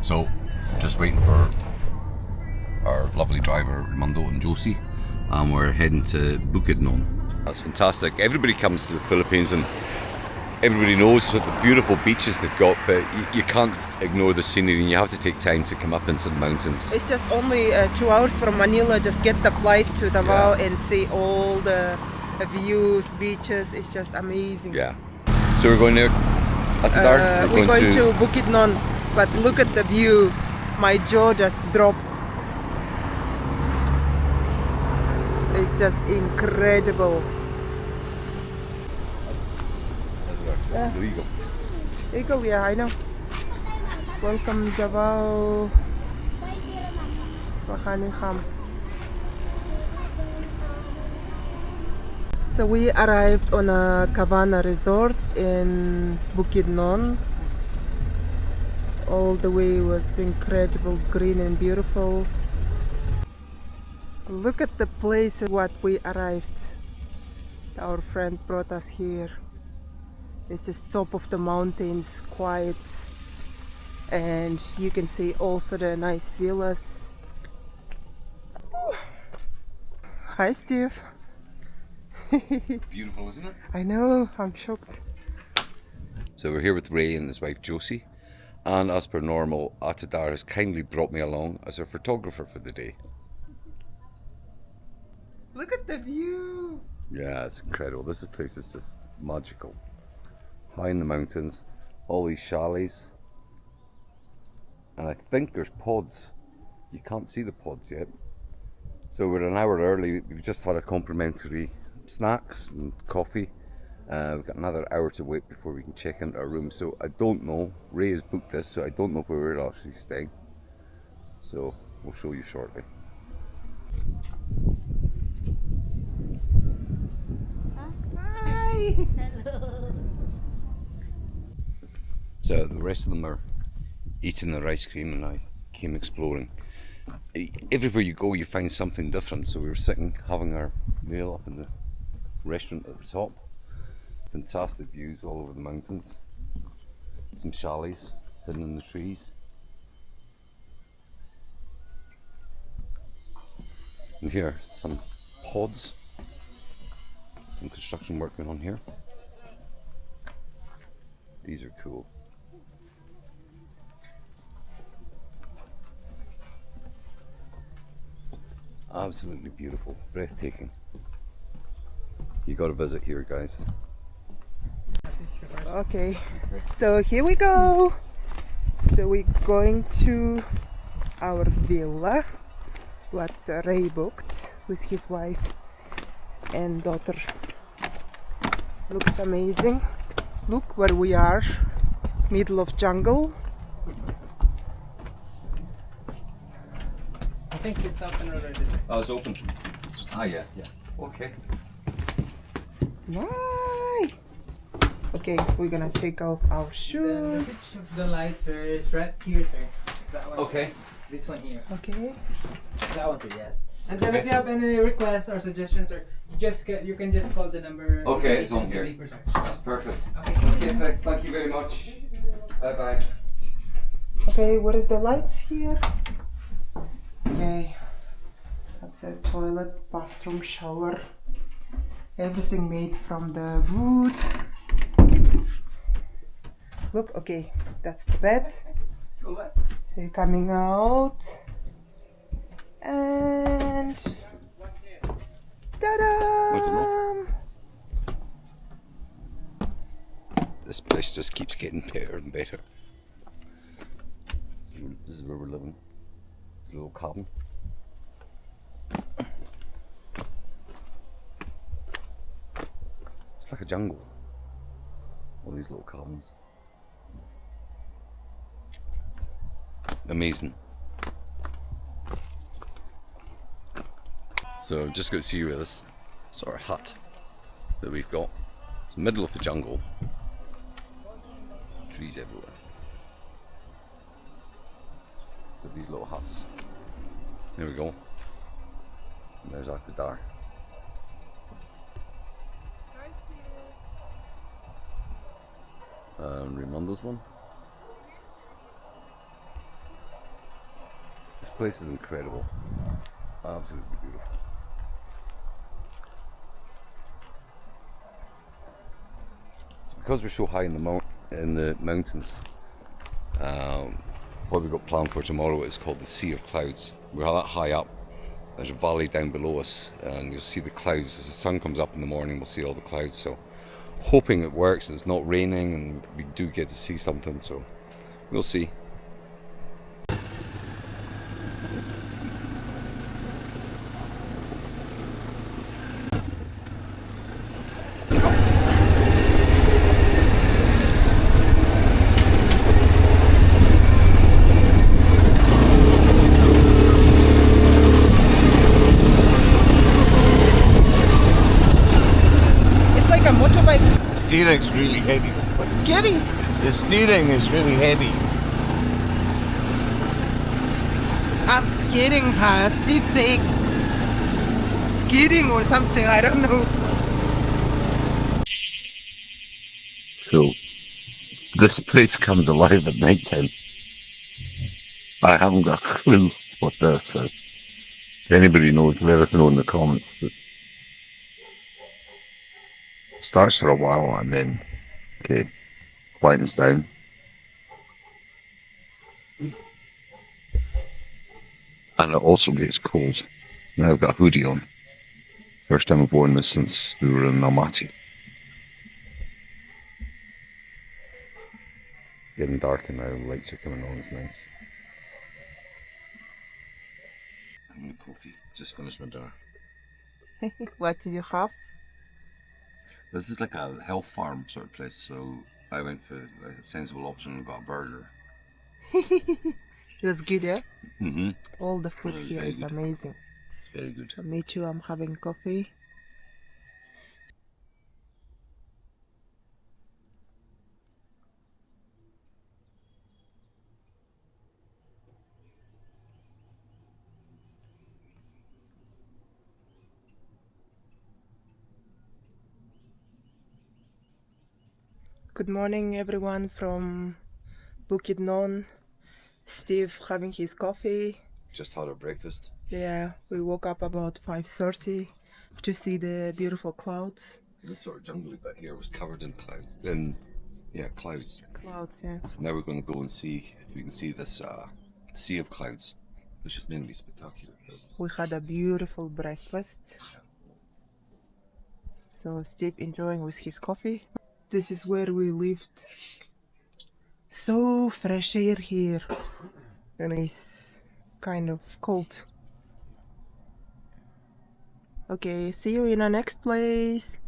So, just waiting for our lovely driver, Raimundo and Josie, and we're heading to Bukidnon. That's fantastic. Everybody comes to the Philippines and everybody knows the beautiful beaches they've got, but you can't ignore the scenery and you have to take time to come up into the mountains. It's just only 2 hours from Manila. Just get the flight to Davao and see all the views, beaches. It's just amazing. Yeah. So we're going there at the dark? We're going to Bukidnon, but look at the view. My jaw just dropped. It's just incredible. Yeah. Legal. Eagle, yeah, I know. Welcome Davao. So we arrived on a Kavannah Resort in Bukidnon. All the way was incredible, green and beautiful. Look at the place what we arrived. Our friend brought us here. It's just top of the mountains, quiet, and you can see also the nice villas. Ooh. Hi Steve. Beautiful, isn't it? I know, I'm shocked. So we're here with Ray and his wife Josie, and as per normal, Atadar has kindly brought me along as her photographer for the day. Look at the view. Yeah, it's incredible. This place is just magical. High in the mountains, all these chalets, and I think there's pods. You can't see the pods yet. So we're an hour early. We've just had a complimentary snacks and coffee. We've got another hour to wait before we can check into our room. So I don't know. Ray has booked this, so I don't know where we're actually staying. So we'll show you shortly. Hi. Hello. So the rest of them are eating their ice cream and I came exploring. Everywhere you go you find something different, so we were sitting having our meal up in the restaurant at the top. Fantastic views all over the mountains. Some chalets hidden in the trees. And here, some pods. Some construction work going on here. These are cool. Absolutely beautiful, breathtaking. You gotta visit here, guys. Okay, so here we go. So we're going to our villa, what Ray booked with his wife and daughter. Looks amazing. Look where we are, middle of jungle. I think it's open already. Oh, it's open. Ah, yeah. Okay. Why? Okay, we're gonna take off our The shoes. switch of the lights is right here, sir. That one. Okay. This one here. Okay. That one, sir. Yes. And then if Okay. you have any requests or suggestions, sir, you can just call the number. Okay, it's on here. That's perfect. Okay, thank you very much. Bye bye. Okay, what is the lights here? Okay, that's a toilet, bathroom, shower. Everything made from the wood. Look, okay, that's the bed. They're coming out. And ta-da! This place just keeps getting better and better. This is where we're living. It's a little cabin. It's like a jungle. All these little cabins. Amazing. So just got to see you with this sort of hut that we've got. It's in the middle of the jungle. Trees everywhere. With these little huts. There we go. And there's Atadar. Raimundo's one. This place is incredible. Absolutely beautiful. So because we're so high in the mountains, what we've got planned for tomorrow is called the Sea of Clouds. We're that high up. There's a valley down below us, and you'll see the clouds. As the sun comes up in the morning, we'll see all the clouds. So, hoping it works and it's not raining, and we do get to see something. So, we'll see. It's like a motorbike. Steering's really heavy. It's scary. The steering is really heavy. I'm skidding her. Steve saying skidding or something. I don't know. So, this place comes alive at night time. I haven't got a clue what this is. If anybody knows, let us know in the comments. It starts for a while and then, quietens down. And it also gets cold. Now I've got a hoodie on. First time I've worn this since we were in Almaty. Getting darker now, the lights are coming on, it's nice. I'm having coffee, just finished my dinner. What did you have? This is like a health farm sort of place, so I went for a sensible option and got a burger. It was good, yeah? Mm-hmm. All the food It's here very is good. amazing. It's very good. So me too, I'm having coffee. Good morning everyone from Bukidnon. Steve having his coffee. Just had our breakfast. Yeah, we woke up about 5:30 to see the beautiful clouds. This sort of jungly bit here was covered in clouds. Clouds. Clouds, yeah. So now we're going to go and see if we can see this sea of clouds, which is meant to be spectacular. We had a beautiful breakfast. So Steve enjoying with his coffee. This is where we lived. So fresh air here. And it's kind of cold. Okay, see you in our next place.